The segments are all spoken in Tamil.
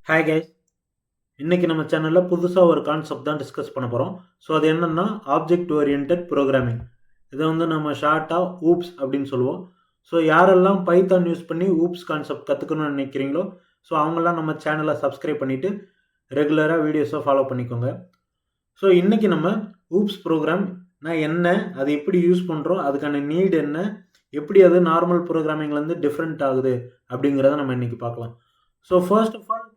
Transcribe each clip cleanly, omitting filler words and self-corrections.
ஹாய் கைஸ், இன்னைக்கு நம்ம சேனலில் புதுசாக ஒரு கான்செப்ட் தான் டிஸ்கஸ் பண்ண போகிறோம். ஸோ அது என்னென்னா ஆப்ஜெக்ட் ஓரியன்ட் ப்ரோக்ராமிங். இதை வந்து நம்ம ஷார்ட்டாக ஊப்ஸ் அப்படின்னு சொல்லுவோம். ஸோ யாரெல்லாம் பைத்தான் யூஸ் பண்ணி ஊப்ஸ் கான்செப்ட் கற்றுக்கணும்னு நினைக்கிறீங்களோ ஸோ அவங்களாம் நம்ம சேனலை சப்ஸ்கிரைப் பண்ணிவிட்டு ரெகுலராக வீடியோஸை ஃபாலோ பண்ணிக்கோங்க. ஸோ இன்றைக்கி நம்ம ஊப்ஸ் ப்ரோக்ராம் என்ன, அது எப்படி யூஸ் பண்ணுறோம், அதுக்கான நீட் என்ன, எப்படி அது நார்மல் ப்ரோக்ராமிங்லேருந்து டிஃப்ரெண்ட் ஆகுது அப்படிங்கிறத நம்ம இன்றைக்கி பார்க்கலாம். ஸோ ஃபர்ஸ்ட் ஆஃப் ஆல்,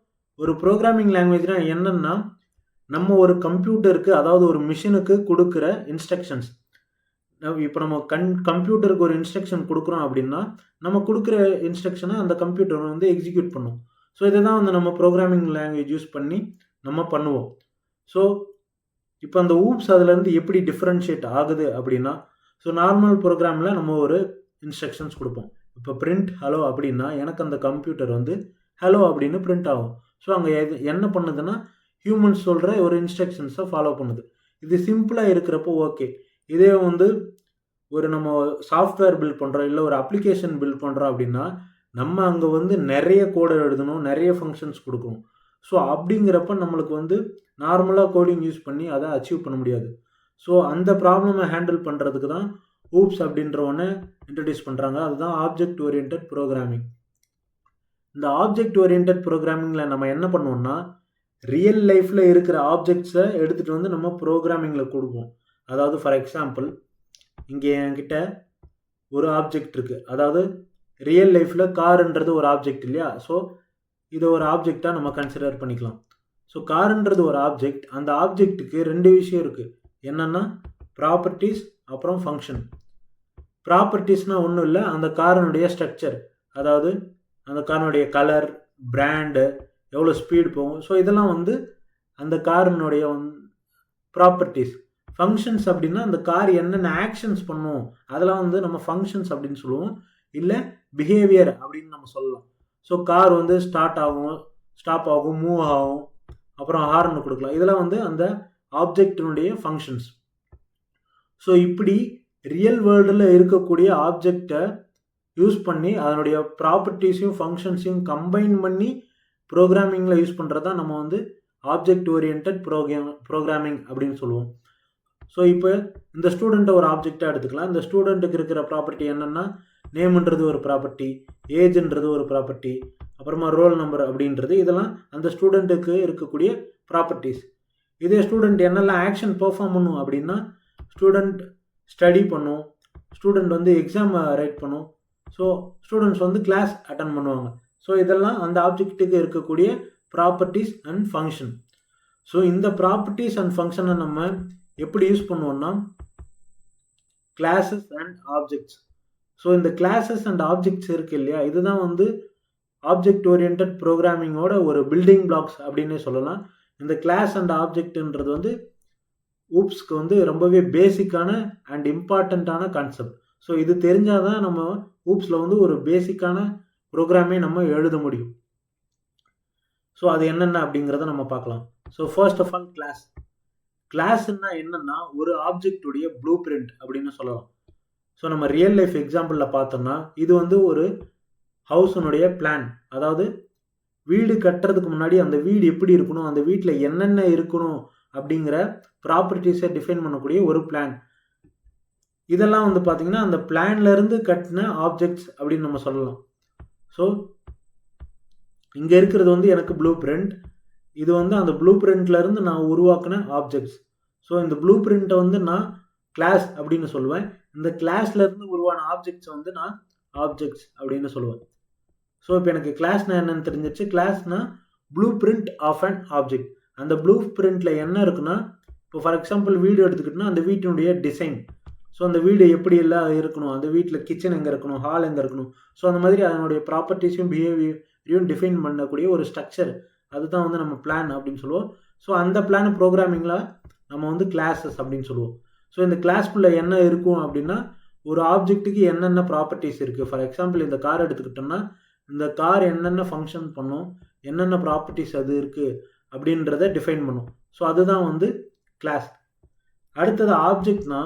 ஒரு ப்ரோக்ராமிங் லாங்குவேஜ்னா என்னன்னா, நம்ம ஒரு கம்ப்யூட்டருக்கு, அதாவது ஒரு மிஷினுக்கு கொடுக்குற இன்ஸ்ட்ரக்ஷன்ஸ். இப்போ நம்ம கம்ப்யூட்டருக்கு ஒரு இன்ஸ்ட்ரக்ஷன் கொடுக்குறோம் அப்படின்னா, நம்ம கொடுக்குற இன்ஸ்ட்ரக்ஷனை அந்த கம்ப்யூட்டர் வந்து எக்ஸிக்யூட் பண்ணும். ஸோ இதை தான் வந்து நம்ம ப்ரோக்ராமிங் லாங்குவேஜ் யூஸ் பண்ணி நம்ம பண்ணுவோம். ஸோ இப்போ அந்த ஊப்ஸ் அதுலேருந்து எப்படி டிஃப்ரென்ஷியேட் ஆகுது அப்படின்னா, ஸோ நார்மல் ப்ரோக்ராமில் நம்ம ஒரு இன்ஸ்ட்ரக்ஷன்ஸ் கொடுப்போம். இப்போ பிரிண்ட் ஹலோ அப்படின்னா எனக்கு அந்த கம்ப்யூட்டர் வந்து ஹலோ அப்படின்னு பிரிண்ட் ஆகும். ஸோ அங்கே என்ன பண்ணுதுன்னா, ஹியூமன்ஸ் சொல்கிற ஒரு இன்ஸ்ட்ரக்ஷன்ஸை ஃபாலோ பண்ணுது. இது சிம்பிளாக இருக்கிறப்போ ஓகே. இதே வந்து ஒரு நம்ம சாஃப்ட்வேர் பில்ட் பண்ணுறோம், இல்லை ஒரு அப்ளிகேஷன் பில்ட் பண்ணுறோம் அப்படின்னா, நம்ம அங்கே வந்து நிறைய கோடை எழுதணும், நிறைய ஃபங்க்ஷன்ஸ் கொடுக்கணும். ஸோ அப்படிங்கிறப்ப நம்மளுக்கு வந்து நார்மலாக கோடிங் யூஸ் பண்ணி அதை அச்சீவ் பண்ண முடியாது. ஸோ அந்த ப்ராப்ளமை ஹேண்டில் பண்ணுறதுக்கு தான் ஊப்ஸ் அப்படின்ற ஒன்று இன்ட்ரடியூஸ் பண்ணுறாங்க. அதுதான் ஆப்ஜெக்ட் ஓரியன்ட் ப்ரோக்ராமிங். இந்த ஆப்ஜெக்ட் ஓரியன்ட் ப்ரோக்ராமிங்கில் நம்ம என்ன பண்ணுவோம்னா, ரியல் லைஃப்பில் இருக்கிற ஆப்ஜெக்ட்ஸை எடுத்துகிட்டு வந்து நம்ம ப்ரோக்ராமிங்கில் கொடுப்போம். அதாவது ஃபார் எக்ஸாம்பிள், இங்கே என்கிட்ட ஒரு ஆப்ஜெக்ட் இருக்குது. அதாவது ரியல் லைஃப்பில் காருன்றது ஒரு ஆப்ஜெக்ட் இல்லையா? ஸோ இதை ஒரு ஆப்ஜெக்டாக நம்ம கன்சிடர் பண்ணிக்கலாம். ஸோ காருன்றது ஒரு ஆப்ஜெக்ட். அந்த ஆப்ஜெக்ட்டுக்கு ரெண்டு விஷயம் இருக்குது. என்னென்னா ப்ராப்பர்ட்டிஸ், அப்புறம் ஃபங்க்ஷன். ப்ராப்பர்ட்டிஸ்னால் ஒன்றும் இல்லை, அந்த காரனுடைய ஸ்ட்ரக்சர், அதாவது அந்த காரனுடைய கலர், பிராண்டு, எவ்வளோ ஸ்பீடு போகும். ஸோ இதெல்லாம் வந்து அந்த காரினுடைய ப்ராப்பர்ட்டிஸ். ஃபங்க்ஷன்ஸ் அப்படின்னா அந்த கார் என்னென்ன ஆக்ஷன்ஸ் பண்ணும் அதெல்லாம் வந்து நம்ம ஃபங்க்ஷன்ஸ் அப்படின்னு சொல்லுவோம், இல்லை பிஹேவியர் அப்படின்னு நம்ம சொல்லலாம். ஸோ கார் வந்து ஸ்டார்ட் ஆகும், ஸ்டாப் ஆகும், மூவ் ஆகும், அப்புறம் ஹார்ன் கொடுக்கலாம். இதெல்லாம் வந்து அந்த ஆப்ஜெக்டினுடைய ஃபங்க்ஷன்ஸ். ஸோ இப்படி ரியல் வேர்ல்டில் இருக்கக்கூடிய ஆப்ஜெக்டை யூஸ் பண்ணி அதனுடைய ப்ராப்பர்ட்டிஸையும் ஃபங்க்ஷன்ஸையும் கம்பைன் பண்ணி ப்ரோக்ராமிங்கில் யூஸ் பண்ணுறது தான் நம்ம வந்து ஆப்ஜெக்ட் ஓரியன்ட் ப்ரோக்ராமிங் அப்படின்னு சொல்லுவோம். ஸோ இப்போ இந்த ஸ்டூடெண்ட்டை ஒரு ஆப்ஜெக்டாக எடுத்துக்கலாம். இந்த ஸ்டூடெண்ட்டுக்கு இருக்கிற ப்ராப்பர்ட்டி என்னென்னா, நேம்ன்றது ஒரு ப்ராப்பர்ட்டி, ஏஜ்ன்றது ஒரு ப்ராப்பர்ட்டி, அப்புறமா ரோல் நம்பர் அப்படின்றது, இதெல்லாம் அந்த ஸ்டூடெண்ட்டுக்கு இருக்கக்கூடிய ப்ராப்பர்ட்டிஸ். இதே ஸ்டூடெண்ட் என்னெல்லாம் ஆக்ஷன் பெர்ஃபார்ம் பண்ணும் அப்படின்னா, ஸ்டூடெண்ட் ஸ்டடி பண்ணும், ஸ்டூடெண்ட் வந்து எக்ஸாம் ரைட் பண்ணும், ஸோ ஸ்டூடெண்ட்ஸ் வந்து கிளாஸ் அட்டன் பண்ணுவாங்க. ஸோ இதெல்லாம் அந்த ஆப்ஜெக்ட்டுக்கு இருக்கக்கூடிய ப்ராப்பர்ட்டிஸ் அண்ட் ஃபங்க்ஷன். ஸோ இந்த ப்ராப்பர்ட்டிஸ் அண்ட் ஃபங்க்ஷனை நம்ம எப்படி யூஸ் பண்ணுவோம்னா, கிளாஸஸ் அண்ட் ஆப்ஜெக்ட்ஸ். ஸோ இந்த கிளாஸஸ் அண்ட் ஆப்ஜெக்ட்ஸ் இருக்கு இல்லையா, இதுதான் வந்து ஆப்ஜெக்ட் ஓரியன்ட் ப்ரோக்ராமிங்கோட ஒரு பில்டிங் பிளாக்ஸ் அப்படின்னே சொல்லலாம். இந்த கிளாஸ் அண்ட் ஆப்ஜெக்ட்ன்றது வந்து ஊப்ஸ்க்கு வந்து ரொம்பவே பேசிக்கான அண்ட் இம்பார்ட்டண்ட்டான கான்செப்ட். ஸோ இது தெரிஞ்சால் தான் நம்ம ஊப்ஸில் வந்து ஒரு பேசிக்கான ப்ரோக்ராமே நம்ம எழுத முடியும். ஸோ அது என்னென்ன அப்படிங்கிறத நம்ம பார்க்கலாம். ஸோ ஃபர்ஸ்ட் ஆஃப் ஆல், கிளாஸ்ன்னா என்னன்னா ஒரு ஆப்ஜெக்டுடைய ப்ளூ பிரிண்ட் அப்படின்னு சொல்லலாம். ஸோ நம்ம ரியல் லைஃப் எக்ஸாம்பிளில் பார்த்தோம்னா, இது வந்து ஒரு ஹவுஸனுடைய பிளான். அதாவது வீடு கட்டுறதுக்கு முன்னாடி அந்த வீடு எப்படி இருக்கணும், அந்த வீட்டில் என்னென்ன இருக்கணும் அப்படிங்கிற ப்ராப்பர்ட்டிஸை டிஃபைன் பண்ணக்கூடிய ஒரு பிளான். இதெல்லாம் வந்து பார்த்தீங்கன்னா அந்த பிளான்லேருந்து கட்டின ஆப்ஜெக்ட்ஸ் அப்படின்னு நம்ம சொல்லலாம். ஸோ இங்கே இருக்கிறது வந்து எனக்கு ப்ளூ பிரிண்ட். இது வந்து அந்த ப்ளூ பிரிண்ட்லேருந்து நான் உருவாக்கின ஆப்ஜெக்ட்ஸ். ஸோ இந்த ப்ளூ பிரிண்ட்டை வந்து நான் கிளாஸ் அப்படின்னு சொல்லுவேன். இந்த கிளாஸ்லேருந்து உருவான ஆப்ஜெக்ட்ஸை வந்து நான் ஆப்ஜெக்ட்ஸ் அப்படின்னு சொல்லுவேன். ஸோ இப்போ எனக்கு கிளாஸ்னால் என்னென்னு தெரிஞ்சிச்சு. கிளாஸ்னால் blueprint of an object. அந்த ப்ளூ பிரிண்ட்டில் என்ன இருக்குன்னா, இப்போ ஃபார் எக்ஸாம்பிள் வீடு எடுத்துக்கிட்டோன்னா அந்த வீட்டினுடைய டிசைன். ஸோ அந்த வீடு எப்படி எல்லாம் இருக்கணும், அந்த வீட்டில் கிச்சன் எங்கே இருக்கணும், ஹால் எங்கே இருக்கணும், ஸோ அந்த மாதிரி அதனுடைய ப்ராப்பர்ட்டிஸையும் பிஹேவியரையும் டிஃபைன் பண்ணக்கூடிய ஒரு ஸ்ட்ரக்சர், அதுதான் வந்து நம்ம பிளான் அப்படின்னு சொல்லுவோம். ஸோ அந்த பிளான் ப்ரோக்ராமிங்கில் நம்ம வந்து கிளாஸஸ் அப்படின்னு சொல்லுவோம். ஸோ இந்த கிளாஸ்க்குள்ளே என்ன இருக்கும் அப்படின்னா, ஒரு ஆப்ஜெக்ட்டுக்கு என்னென்ன ப்ராப்பர்ட்டிஸ் இருக்குது. ஃபார் எக்ஸாம்பிள் இந்த கார் எடுத்துக்கிட்டோம்னா இந்த கார் என்னென்ன ஃபங்க்ஷன் பண்ணும், என்னென்ன ப்ராப்பர்ட்டிஸ் அது இருக்குது அப்படின்றத டிஃபைன் பண்ணும். ஸோ அதுதான் வந்து கிளாஸ். அடுத்தது ஆப்ஜெக்ட்னா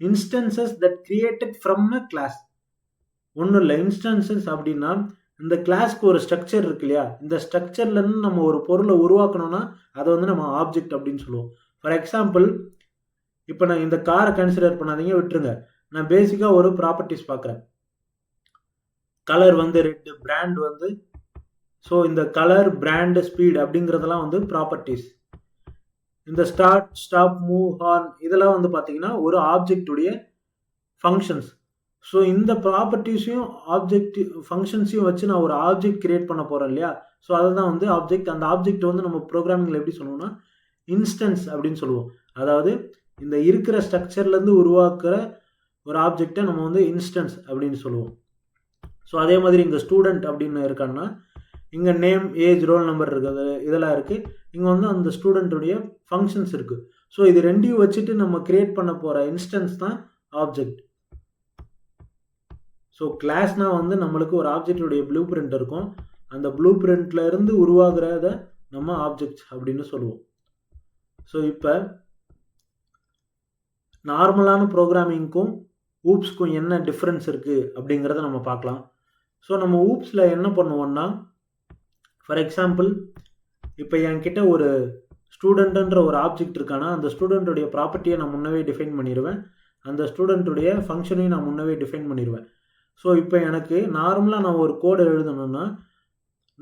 instances that created from a class. ஒன்றும் இல்லை, இன்ஸ்டன்சஸ் அப்படின்னா இந்த கிளாஸ்க்கு ஒரு ஸ்ட்ரக்சர் இருக்கு இல்லையா, இந்த ஸ்ட்ரக்சர்லேருந்து நம்ம ஒரு பொருளை உருவாக்கணும்னா அதை வந்து நம்ம ஆப்ஜெக்ட் அப்படின்னு சொல்லுவோம். ஃபார் எக்ஸாம்பிள், இப்போ நான் இந்த காரை கன்சிடர் பண்ணாதீங்க, விட்டுருங்க. நான் பேசிக்காக ஒரு ப்ராப்பர்ட்டிஸ் பார்க்குறேன். கலர் வந்து ரெட், பிராண்ட் வந்து, ஸோ இந்த கலர், பிராண்டு, ஸ்பீட் அப்படிங்கிறதெல்லாம் வந்து ப்ராப்பர்ட்டிஸ். இந்த ஸ்டார்ட், ஸ்டாப், மூவ், ஹார்ன் இதெல்லாம் வந்து பார்த்தீங்கன்னா ஒரு ஆப்ஜெக்டுடைய ஃபங்க்ஷன்ஸ். ஸோ இந்த ப்ராப்பர்ட்டிஸையும் ஆப்ஜெக்ட் ஃபங்க்ஷன்ஸையும் வச்சு நான் ஒரு ஆப்ஜெக்ட் கிரியேட் பண்ண போகிறேன் இல்லையா, ஸோ அதுதான் வந்து ஆப்ஜெக்ட். அந்த ஆப்ஜெக்ட் வந்து நம்ம ப்ரோக்ராமிங்கில் எப்படி சொல்லுவோம்னா இன்ஸ்டன்ஸ் அப்படின்னு சொல்லுவோம். அதாவது இந்த இருக்கிற ஸ்ட்ரக்சர்லேருந்து உருவாக்குற ஒரு ஆப்ஜெக்டை நம்ம வந்து இன்ஸ்டன்ஸ் அப்படின்னு சொல்லுவோம். ஸோ அதே மாதிரி இங்கே ஸ்டூடெண்ட் அப்படின்னு இருக்காங்கன்னா இங்கே நேம், ஏஜ், ரோல் நம்பர் இருக்குது, இதெல்லாம் இருக்குது. இங்கே வந்து அந்த ஸ்டூடெண்ட்டுடைய ஃபங்க்ஷன்ஸ் இருக்குது. ஸோ இது ரெண்டையும் வச்சுட்டு நம்ம கிரியேட் பண்ண போகிற இன்ஸ்டன்ஸ் தான் ஆப்ஜெக்ட். ஸோ கிளாஸ்னால் வந்து நம்மளுக்கு ஒரு ஆப்ஜெக்டுடைய ப்ளூ பிரிண்ட் இருக்கும். அந்த ப்ளூ பிரிண்ட்ல இருந்து உருவாகிறத நம்ம ஆப்ஜெக்ட் அப்படின்னு சொல்லுவோம். ஸோ இப்போ நார்மலான ப்ரோக்ராமிங்க்கும் ஊப்ஸ்க்கும் என்ன டிஃப்ரென்ஸ் இருக்குது அப்படிங்கிறத நம்ம பார்க்கலாம். ஸோ நம்ம ஊப்ஸில் என்ன பண்ணுவோம்னா, ஃபார் எக்ஸாம்பிள், இப்போ என்கிட்ட ஒரு ஸ்டூடெண்ட்டுன்ற ஒரு ஆப்ஜெக்ட் இருக்கானா, அந்த ஸ்டூடெண்ட்டுடைய ப்ராப்பர்ட்டியை நான் முன்னவே டிஃபைன் பண்ணிடுவேன். அந்த ஸ்டூடெண்ட்டுடைய ஃபங்க்ஷனையும் நான் முன்னவே டிஃபைன் பண்ணிடுவேன். ஸோ இப்போ எனக்கு நார்மலாக நான் ஒரு கோடு எழுதணும்னா,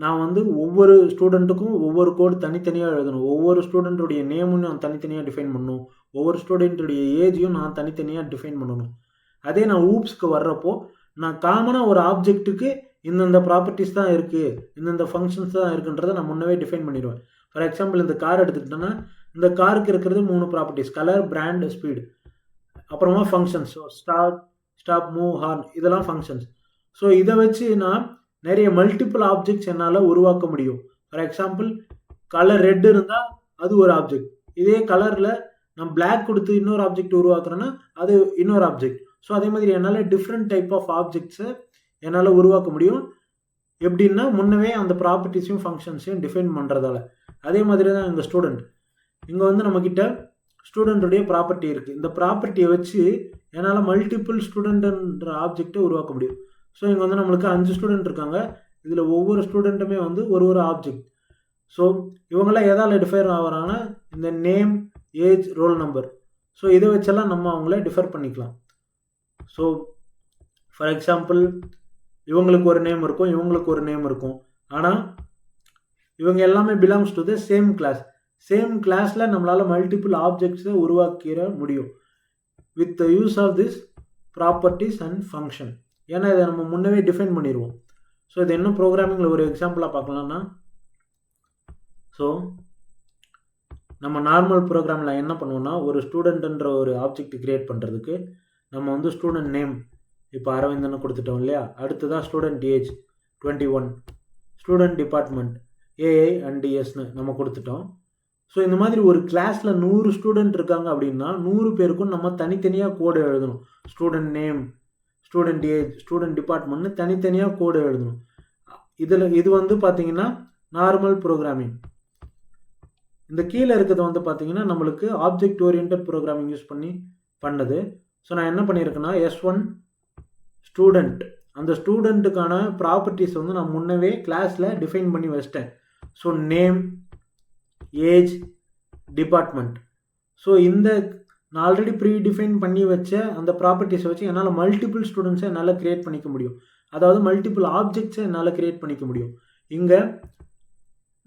நான் வந்து ஒவ்வொரு ஸ்டூடெண்ட்டுக்கும் ஒவ்வொரு கோடு தனித்தனியாக எழுதணும். ஒவ்வொரு ஸ்டூடெண்ட்டுடைய நேமும் நான் தனித்தனியாக டிஃபைன் பண்ணணும். ஒவ்வொரு ஸ்டூடெண்ட்டுடைய ஏஜையும் நான் தனித்தனியாக டிஃபைன் பண்ணணும். அதே நான் ஊப்ஸ்க்கு வர்றப்போ நான் காமனாக ஒரு ஆப்ஜெக்ட்டுக்கு இந்தந்த ப்ராப்பர்ட்டிஸ் தான் இருக்குது, இந்தந்த ஃபங்க்ஷன்ஸ் தான் இருக்குன்றதை நான் முன்னவே டிஃபைன் பண்ணிடுவேன். ஃபார் எக்ஸாம்பிள், இந்த கார் எடுத்துக்கிட்டோன்னா இந்த காருக்கு இருக்கிறது 3 ப்ராப்பர்ட்டிஸ்: கலர், பிராண்ட், ஸ்பீடு. அப்புறமா functions, so start, stop, move, horn இதெல்லாம் ஃபங்க்ஷன்ஸ். ஸோ இதை வச்சு நான் நிறைய மல்டிபிள் ஆப்ஜெக்ட்ஸ் என்னால் உருவாக்க முடியும். ஃபார் எக்ஸாம்பிள், கலர் ரெட் இருந்தால் அது ஒரு ஆப்ஜெக்ட். இதே கலரில் நான் பிளாக் கொடுத்து இன்னொரு ஆப்ஜெக்ட் உருவாக்குறேன்னா அது இன்னொரு ஆப்ஜெக்ட். ஸோ அதே மாதிரி என்னால் டிஃப்ரெண்ட் டைப் ஆஃப் ஆப்ஜெக்ட்ஸை என்னால் உருவாக்க முடியும். எப்படின்னா, முன்னவே அந்த ப்ராப்பர்ட்டிஸையும் ஃபங்க்ஷன்ஸையும் டிஃபைன் பண்ணுறதால. அதே மாதிரி தான் எங்கள் ஸ்டூடெண்ட். இங்கே வந்து நம்மக்கிட்ட ஸ்டூடெண்ட்டுடைய ப்ராப்பர்ட்டி இருக்குது. இந்த ப்ராப்பர்ட்டியை வச்சு என்னால் மல்டிபிள் ஸ்டூடெண்ட்ன்ற ஆப்ஜெக்டை உருவாக்க முடியும். ஸோ இங்கே வந்து நம்மளுக்கு 5 ஸ்டூடெண்ட் இருக்காங்க. இதில் ஒவ்வொரு ஸ்டூடெண்ட்டுமே வந்து ஒரு ஒரு ஆப்ஜெக்ட். ஸோ இவங்களாம் எதால் டிஃபைன் ஆகிறாங்கன்னா இந்த name, age, roll number. So இதை வச்செல்லாம் நம்ம அவங்கள டிஃபர் பண்ணிக்கலாம். ஸோ ஃபார் எக்ஸாம்பிள், இவங்களுக்கு ஒரு நேம் இருக்கும், இவங்களுக்கு ஒரு நேம் இருக்கும். ஆனால் இவங்க எல்லாமே belongs to the same class. Same கிளாஸில் நம்மளால் மல்டிபிள் ஆப்ஜெக்ட்ஸை உருவாக்கிற முடியும் with the use of this properties and function. ஏன்னா இதை நம்ம முன்னவே டிஃபைன் பண்ணிடுவோம். ஸோ இது என்ன ப்ரோக்ராமிங்கில் ஒரு எக்ஸாம்பிளாக பார்க்கலாம்னா, ஸோ நம்ம நார்மல் ப்ரோக்ராமில் என்ன பண்ணுவோம்னா, ஒரு ஸ்டூடெண்ட்ன்ற ஒரு ஆப்ஜெக்ட் கிரியேட் பண்ணுறதுக்கு நம்ம வந்து ஸ்டூடெண்ட் நேம் இப்போ அரவிந்தன்னு கொடுத்துட்டோம் இல்லையா. அடுத்ததான் student age 21, student department AI and டிஎஸ்னு நம்ம கொடுத்துட்டோம். ஸோ இந்த மாதிரி ஒரு கிளாஸில் 100 ஸ்டூடெண்ட் இருக்காங்க அப்படின்னா 100 பேருக்கும் நம்ம தனித்தனியாக கோடு எழுதணும். Student name, student age, student டிபார்ட்மெண்ட்னு தனித்தனியாக கோடு எழுதணும். இது வந்து பார்த்தீங்கன்னா நார்மல் ப்ரோக்ராமிங். இந்த கீழே இருக்கிறது வந்து பார்த்தீங்கன்னா நம்மளுக்கு ஆப்ஜெக்ட் ஓரியன்ட் ப்ரோக்ராமிங் யூஸ் பண்ணி பண்ணது. ஸோ நான் என்ன பண்ணியிருக்கேன்னா, S1 ஸ்டூடெண்ட், அந்த ஸ்டூடெண்ட்டுக்கான ப்ராப்பர்ட்டிஸ் வந்து நான் முன்னவே கிளாஸில் டிஃபைன் பண்ணி வச்சிட்டேன். So name, age, department. So இந்த நான் ஆல்ரெடி ப்ரீ டிஃபைன் பண்ணி வச்ச அந்த ப்ராப்பர்ட்டிஸை வச்சு என்னால் மல்டிபிள் ஸ்டூடெண்ட்ஸை என்னால் க்ரியேட் பண்ணிக்க முடியும். அதாவது மல்டிபிள் ஆப்ஜெக்ட்ஸை என்னால் க்ரியேட் பண்ணிக்க முடியும். இங்கே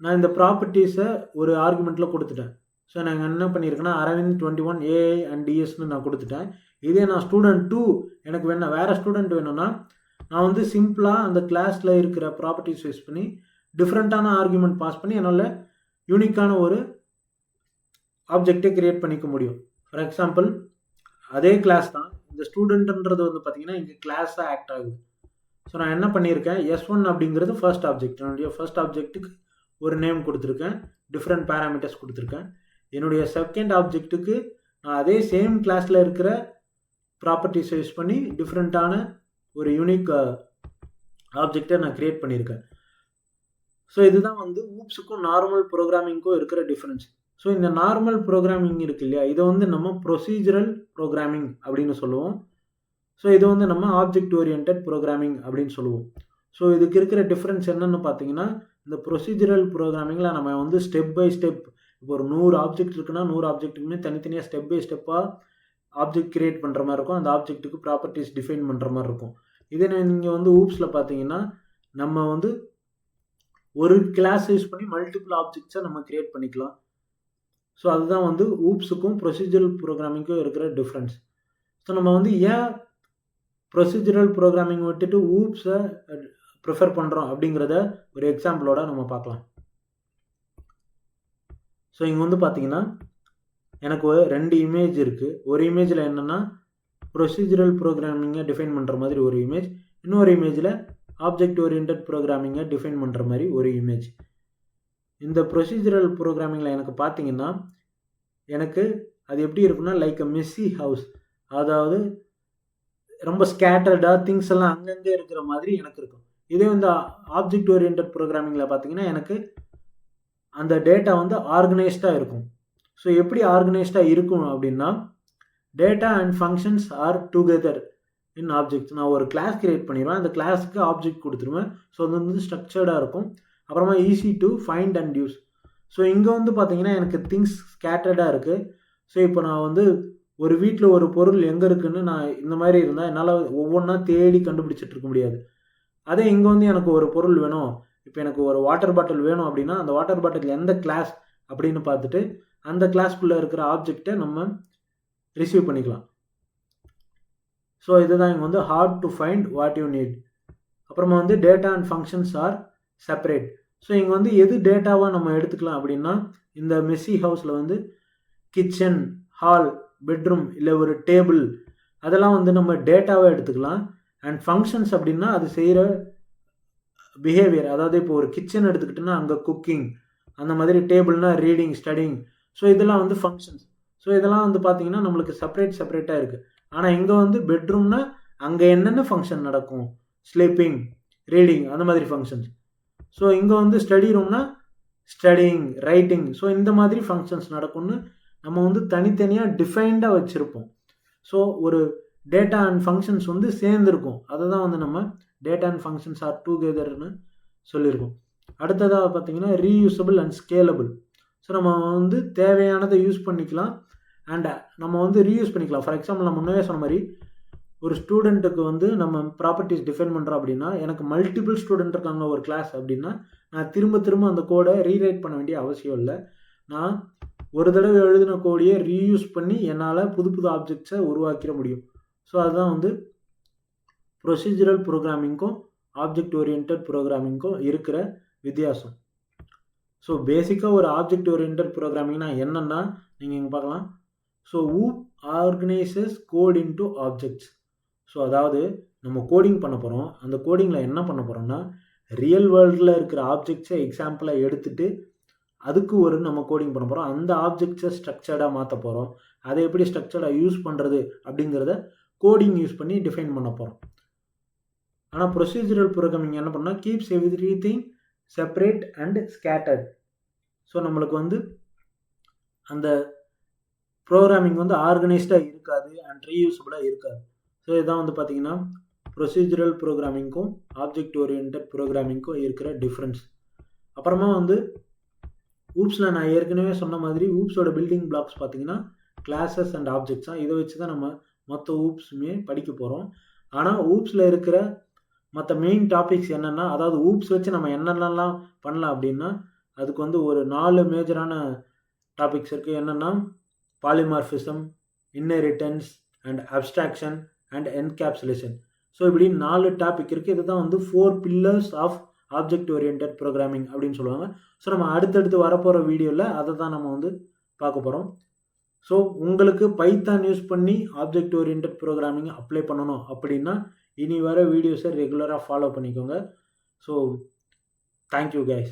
நான் இந்த ப்ராப்பர்ட்டிஸை ஒரு ஆர்குமெண்ட்டில் கொடுத்துட்டேன். ஸோ நான் என்ன பண்ணியிருக்கேன்னா, அரவிந்த் 21 ஏஐ அண்ட் டிஎஸ்னு நான் கொடுத்துட்டேன். இதே நான் ஸ்டூடெண்ட் 2 எனக்கு வேறு ஸ்டூடெண்ட் வேணும்னா நான் வந்து சிம்பிளாக அந்த கிளாஸில் இருக்கிற ப்ராப்பர்ட்டிஸ் யூஸ் பண்ணி டிஃப்ரெண்ட்டான ஆர்குமெண்ட் பாஸ் பண்ணி என்னால் யூனிக்கான ஒரு ஆப்ஜெக்டை க்ரியேட் பண்ணிக்க முடியும். ஃபார் எக்ஸாம்பிள், அதே கிளாஸ் தான் இந்த ஸ்டூடெண்ட்ன்றது வந்து பார்த்தீங்கன்னா இங்கே கிளாஸாக ஆக்ட் ஆகுது. ஸோ நான் என்ன பண்ணியிருக்கேன், S1 அப்படிங்கிறது ஃபர்ஸ்ட் ஆப்ஜெக்ட். என்னுடைய ஃபர்ஸ்ட் ஆப்ஜெக்ட்டுக்கு ஒரு நேம் கொடுத்துருக்கேன், டிஃப்ரெண்ட் பேராமீட்டர்ஸ் கொடுத்துருக்கேன். என்னுடைய செகண்ட் ஆப்ஜெக்ட்டுக்கு நான் அதே சேம் கிளாஸில் இருக்கிற ப்ராப்பர்ட்டிஸை யூஸ் பண்ணி டிஃப்ரெண்ட்டான ஒரு யூனிக் ஆப்ஜெக்டை நான் க்ரியேட் பண்ணியிருக்கேன். ஸோ இதுதான் வந்து ஊப்ஸுக்கும் நார்மல் ப்ரோக்ராமிங்க்கும் இருக்கிற டிஃப்ரென்ஸ். ஸோ இந்த நார்மல் ப்ரோக்ராமிங் இருக்கு இல்லையா, இதை வந்து நம்ம ப்ரொசீஜரல் ப்ரோக்ராமிங் அப்படின்னு சொல்லுவோம். ஸோ இது வந்து நம்ம ஆப்ஜெக்ட் ஓரியன்ட் ப்ரோக்ராமிங் அப்படின்னு சொல்லுவோம். ஸோ இதுக்கு இருக்கிற டிஃப்ரென்ஸ் என்னென்னு பார்த்தீங்கன்னா, இந்த ப்ரொசீஜரல் ப்ரோக்ராமிங்கில் நம்ம வந்து ஸ்டெப் பை ஸ்டெப், இப்போ ஒரு 100 ஆப்ஜெக்ட் இருக்குன்னா 100 ஆப்ஜெக்ட்டுக்குமே தனித்தனியாக ஸ்டெப் பை ஸ்டெப்பாக ஆப்ஜெக்ட் கிரியேட் பண்ணுற மாதிரி இருக்கும். அந்த ஆப்ஜெக்ட்டுக்கு ப்ராப்பர்ட்டிஸ் டிஃபைன் பண்ணுற மாதிரி இருக்கும். இதே நீங்கள் வந்து ஊப்ஸில் பார்த்தீங்கன்னா, நம்ம வந்து ஒரு கிளாஸ் யூஸ் பண்ணி மல்டிபிள் ஆப்ஜெக்ட்ஸை நம்ம கிரியேட் பண்ணிக்கலாம். ஸோ அதுதான் வந்து ஊப்ஸுக்கும் ப்ரொசீஜரல் ப்ரோக்ராமிங்க்கும் இருக்கிற டிஃப்ரென்ஸ். ஸோ நம்ம வந்து ஏன் ப்ரொசீஜரல் ப்ரோக்ராமிங் விட்டுட்டு ஊப்ஸை ப்ரிஃபர் பண்ணுறோம் அப்படிங்கிறத ஒரு எக்ஸாம்பிளோட நம்ம பார்க்கலாம். ஸோ இங்கே வந்து பார்த்தீங்கன்னா, எனக்கு 2 இமேஜ் இருக்குது. ஒரு இமேஜில் என்னென்னா ப்ரொசீஜரல் ப்ரோக்ராமிங்கை டிஃபைன் பண்ணுற மாதிரி ஒரு இமேஜ், இன்னொரு இமேஜில் ஆப்ஜெக்ட் ஓரியன்டட் ப்ரோக்ராமிங்கை டிஃபைன் பண்ணுற மாதிரி ஒரு இமேஜ். இந்த ப்ரொசீஜரல் ப்ரோக்ராமிங்கில் எனக்கு பார்த்தீங்கன்னா, எனக்கு அது எப்படி இருக்குன்னா லைக் அ மெஸ்ஸி ஹவுஸ், அதாவது ரொம்ப ஸ்கேட்டர்டாக திங்ஸ் எல்லாம் அங்கங்கே இருக்கிற மாதிரி எனக்கு இருக்கும். இதே வந்து ஆப்ஜெக்ட் ஓரியன்டட் ப்ரோக்ராமிங்கில் பார்த்தீங்கன்னா, எனக்கு அந்த டேட்டா வந்து ஆர்கனைஸ்டாக இருக்கும். ஸோ எப்படி ஆர்கனைஸ்டாக இருக்கும் அப்படின்னா, data and functions are together in objects. நான் ஒரு கிளாஸ் கிரியேட் பண்ணிடுவேன், அந்த கிளாஸுக்கு ஆப்ஜெக்ட் கொடுத்துருவேன். ஸோ அது வந்து ஸ்ட்ரக்சர்டாக இருக்கும். அப்புறமா easy to find and use. So இங்கே வந்து பார்த்தீங்கன்னா, எனக்கு திங்ஸ் ஸ்கேட்டர்டாக இருக்குது. ஸோ இப்போ நான் வந்து ஒரு வீட்டில் ஒரு பொருள் எங்கே இருக்குதுன்னு நான் இந்த மாதிரி இருந்தால் என்னால் ஒவ்வொன்றா தேடி கண்டுபிடிச்சிட்டு இருக்க முடியாது. அதே இங்கே வந்து எனக்கு ஒரு பொருள் வேணும், இப்போ எனக்கு ஒரு வாட்டர் பாட்டில் வேணும் அப்படின்னா, அந்த வாட்டர் பாட்டில் எந்த கிளாஸ் அப்படின்னு பார்த்துட்டு அந்த கிளாஸ்க்குள்ளே இருக்கிற ஆப்ஜெக்டை நம்ம ரிசீவ் பண்ணிக்கலாம். ஸோ இதுதான் இங்கே வந்து hard to find what you need. அப்புறமா வந்து data and functions are separate. So இங்கே வந்து எது டேட்டாவாக நம்ம எடுத்துக்கலாம் அப்படின்னா, இந்த மெஸ்ஸி ஹவுஸில் வந்து கிச்சன், ஹால், பெட்ரூம் இல்லை ஒரு டேபிள், அதெல்லாம் வந்து நம்ம டேட்டாவாக எடுத்துக்கலாம். அண்ட் ஃபங்க்ஷன்ஸ் அப்படின்னா அது செய்கிற பிஹேவியர், அதாவது இப்போ ஒரு கிச்சன் எடுத்துக்கிட்டோன்னா அங்கே குக்கிங், அந்த மாதிரி டேபிள்னா ரீடிங், ஸ்டடிங். ஸோ இதெல்லாம் வந்து ஃபங்க்ஷன்ஸ். ஸோ இதெல்லாம் வந்து பார்த்தீங்கன்னா நம்மளுக்கு செப்பரேட்டாக இருக்குது. ஆனால் இங்கே வந்து பெட்ரூம்னா அங்கே என்னென்ன ஃபங்க்ஷன் நடக்கும், ஸ்லீப்பிங், ரீடிங், அந்த மாதிரி ஃபங்க்ஷன்ஸ். ஸோ இங்கே வந்து ஸ்டடி ரூம்னா ஸ்டடிங், ரைட்டிங், ஸோ இந்த மாதிரி ஃபங்க்ஷன்ஸ் நடக்கும்னு நம்ம வந்து தனித்தனியாக டிஃபைன்டாக வச்சுருப்போம். ஸோ ஒரு டேட்டா அண்ட் ஃபங்க்ஷன்ஸ் வந்து சேர்ந்துருக்கும். அதை தான் வந்து நம்ம டேட்டா அண்ட் ஃபங்க்ஷன்ஸ் ஆர் டுகெதர்னு சொல்லியிருக்கோம். அடுத்ததாக பார்த்தீங்கன்னா ரீயூசபிள் அண்ட் ஸ்கேலபிள். ஸோ நம்ம வந்து தேவையானதை யூஸ் பண்ணிக்கலாம் அண்ட் நம்ம வந்து ரீயூஸ் பண்ணிக்கலாம். ஃபார் எக்ஸாம்பிள் நான் முன்னே சொன்ன மாதிரி ஒரு ஸ்டூடெண்ட்டுக்கு வந்து நம்ம ப்ராப்பர்ட்டிஸ் டிஃபைன் பண்ணுறோம் அப்படின்னா, எனக்கு மல்டிபிள் ஸ்டூடெண்ட் இருக்காங்க ஒரு கிளாஸ் அப்படின்னா, நான் திரும்ப அந்த கோடை ரீரைட் பண்ண வேண்டிய அவசியம் இல்லை. நான் ஒரு தடவை எழுதின கோடையே ரீயூஸ் பண்ணி என்னால் புது ஆப்ஜெக்ட்ஸை உருவாக்கிட முடியும். ஸோ அதுதான் வந்து ப்ரொசீஜரல் ப்ரோக்ராமிங்க்கும் ஆப்ஜெக்ட் ஓரியன்டட் ப்ரோக்ராமிங்க்கும் இருக்கிற வித்தியாசம். ஸோ பேசிக்காக ஒரு ஆப்ஜெக்ட் ஓரியன்டட் ப்ரோக்ராமிங்னா என்னென்னா நீங்கள் இங்கே பார்க்கலாம். So ஊப் ஆர்கனைசஸ் code into objects. So அதாவது நம்ம கோடிங் பண்ண போகிறோம். அந்த கோடிங்கில் என்ன பண்ண போகிறோம்னா, ரியல் வேர்ல்டில் இருக்கிற ஆப்ஜெக்ட்ஸை எக்ஸாம்பிளாக எடுத்துகிட்டு அதுக்கு ஒரு நம்ம கோடிங் பண்ண போகிறோம். அந்த ஆப்ஜெக்ட்ஸை ஸ்ட்ரக்சர்டாக மாற்ற போகிறோம். அதை எப்படி ஸ்ட்ரக்சர்டாக யூஸ் பண்ணுறது அப்படிங்கிறத கோடிங் யூஸ் பண்ணி டிஃபைன் பண்ண போகிறோம். ஆனால் ப்ரொசீஜரல் ப்ரோக்ராமிங் என்ன பண்ணால் keeps everything separate and scattered. So நம்மளுக்கு வந்து அந்த ப்ரோக்ராமிங் வந்து ஆர்கனைஸ்டாக இருக்காது அண்ட் ரீயூசபிளாக இருக்காது. ஸோ இதான் வந்து பார்த்தீங்கன்னா ப்ரொசீஜரல் ப்ரோக்ராமிங்க்கும் ஆப்ஜெக்ட் ஓரியன்டட் ப்ரோக்ராமிங்க்கும் இருக்கிற டிஃப்ரென்ஸ். அப்புறமா வந்து ஊப்ஸில் நான் ஏற்கனவே சொன்ன மாதிரி ஊப்ஸோட பில்டிங் பிளாக்ஸ் பார்த்தீங்கன்னா கிளாஸஸ் அண்ட் ஆப்ஜெக்ட்ஸ் தான். இதை வச்சு தான் நம்ம மொத்த ஊப்ஸுமே படிக்க போகிறோம். ஆனால் ஊப்ஸில் இருக்கிற மற்ற மெயின் டாபிக்ஸ் என்னென்னா, அதாவது ஊப்ஸ் வச்சு நம்ம என்னென்னலாம் பண்ணலாம் அப்படின்னா, அதுக்கு வந்து ஒரு 4 மேஜரான டாபிக்ஸ் இருக்குது. என்னென்னா polymorphism, inheritance and abstraction and encapsulation. So இப்படி 4 டாபிக் இருக்குது. இதுதான் வந்து 4 pillars of object oriented programming அப்படின்னு சொல்லுவாங்க. ஸோ நம்ம அடுத்தடுத்து வரப்போகிற வீடியோவில் அதை தான் நம்ம வந்து பார்க்க போகிறோம். ஸோ உங்களுக்கு பைத்தான் யூஸ் பண்ணி ஆப்ஜெக்ட் ஓரியன்டட் ப்ரோக்ராமிங் அப்ளை பண்ணணும் அப்படின்னா இனி வர வீடியோஸை ரெகுலராக ஃபாலோ பண்ணிக்கோங்க. So thank you guys.